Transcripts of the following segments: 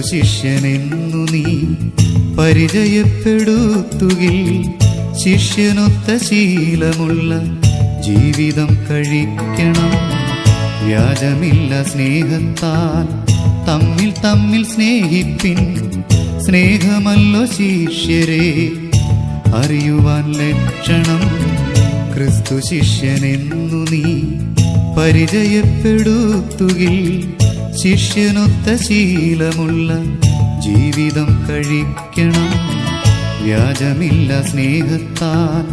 ശിഷ്യനെന്നു നീ പരിചയപ്പെടുത്തുകിൽ ശിഷ്യനൊത്ത ശീലമുള്ള ജീവിതം കഴിക്കണം. വ്യാജമില്ല സ്നേഹത്താൽ തമ്മിൽ തമ്മിൽ സ്നേഹിപ്പിൻ. സ്നേഹമല്ലോ ശിഷ്യരെ അറിയുവാൻ ലക്ഷണം. ക്രിസ്തു ശിഷ്യനെന്നു നീ പരിചയപ്പെടുത്തുകിൽ ശിഷ്യനൊത്ത ശീലമുള്ള ജീവിതം കഴിക്കണം. വ്യാജമില്ല സ്നേഹത്താൽ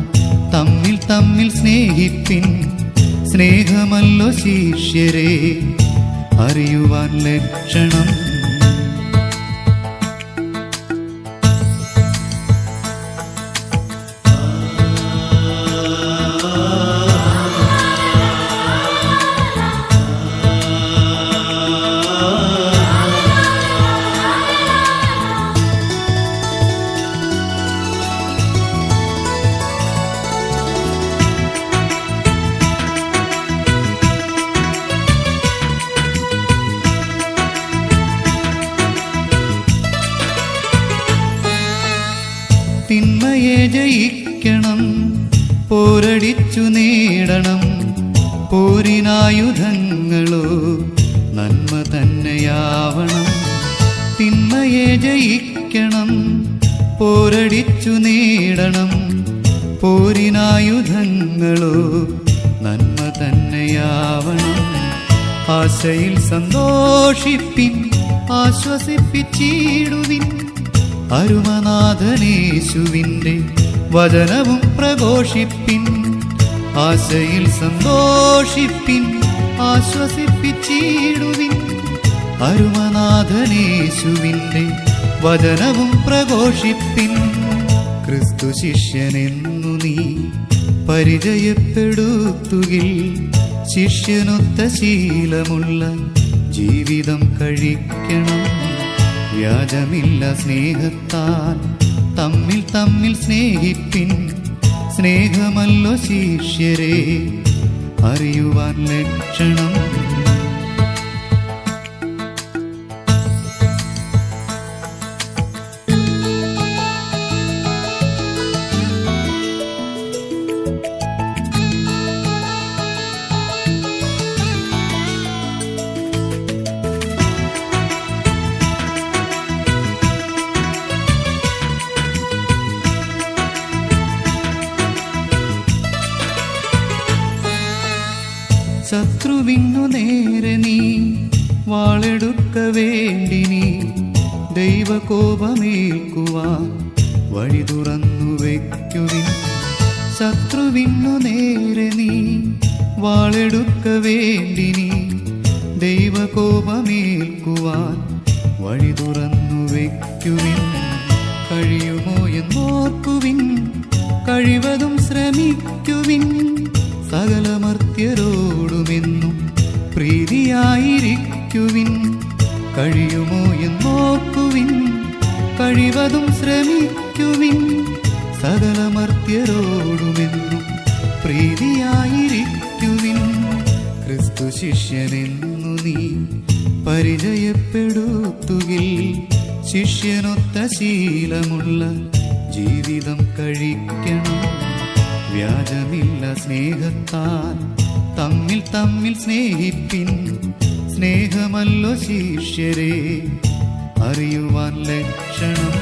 തമ്മിൽ തമ്മിൽ സ്നേഹിപ്പിൻ. സ്നേഹമല്ലോ ശിഷ്യരെ അറിയുവാൻ ലക്ഷണം. തിന്മയെ ജയിക്കണം, പോരടിച്ചു നേടണം. പോരിനായുധങ്ങളോ നന്മ തന്നെയാവണം. തിന്മയെ ജയിക്കണം, പോരടിച്ചു നേടണം. പോരിനായുധങ്ങളോ നന്മ തന്നെയാവണം. ആശയിൽ സന്തോഷിപ്പിൻ, ആശ്വസിപ്പിച്ചിടുവിൻ. അരുമനാഥനേശുവിൻ്റെ വചനവും പ്രഘോഷിപ്പിൻ. ആശയിൽ സന്തോഷിപ്പിൻ, ആശ്വസിപ്പിച്ചിടുവിൻ. അരുമനാഥനേശുവിൻ്റെ വചനവും പ്രഘോഷിപ്പിൻ. ക്രിസ്തു ശിഷ്യനെന്നു നീ പരിചയപ്പെടുത്തുകിൽ ശിഷ്യനൊത്ത ശീലമുള്ള ജീവിതം കഴിക്കണം. വ്യാജമില്ല സ്നേഹത്താൽ തമ്മിൽ തമ്മിൽ സ്നേഹിപ്പിൻ. സ്നേഹമല്ലോ ശിഷ്യരെ അറിയുവാൻ ലക്ഷണം. ശത്രുവിനു നേരെ നീ വാളെടുക്ക വേണ്ടി നീ ദൈവകോപമേൽക്കുവാൻ വഴി തുറന്നു വയ്ക്കുവിൻ. ശത്രുവിനു നേരെ നീ വാളെടുക്ക വേണ്ടി നീ ദൈവകോപമേൽക്കുവാൻ വഴി തുറന്നു വയ്ക്കുവിൻ. കഴിയുമോ എന്നോർക്കുവിൻ, കഴിവതും ശ്രമിക്കുവിൻ. സകലമർത്യരോടുമെന്നും പ്രീതിയായിരിക്കുവിൻ. കഴിയുമോ എന്നോർക്കുവിൻ, കഴിവതും ശ്രമിക്കുവിൻ. സകലമർത്യരോടുമെന്നും പ്രീതിയായിരിക്കുവിൻ. ക്രിസ്തു ശിഷ്യനെന്നു നീ പരിചയപ്പെടുത്തുകിൽ ശിഷ്യനൊത്ത ശീലമുള്ള ജീവിതം കഴിക്കണം. വ്യാജമില്ല സ്നേഹത്താൽ തമ്മിൽ തമ്മിൽ സ്നേഹിപ്പിൻ. സ്നേഹമല്ലോ ശിഷ്യരെ അറിയുവാൻ ലക്ഷണം.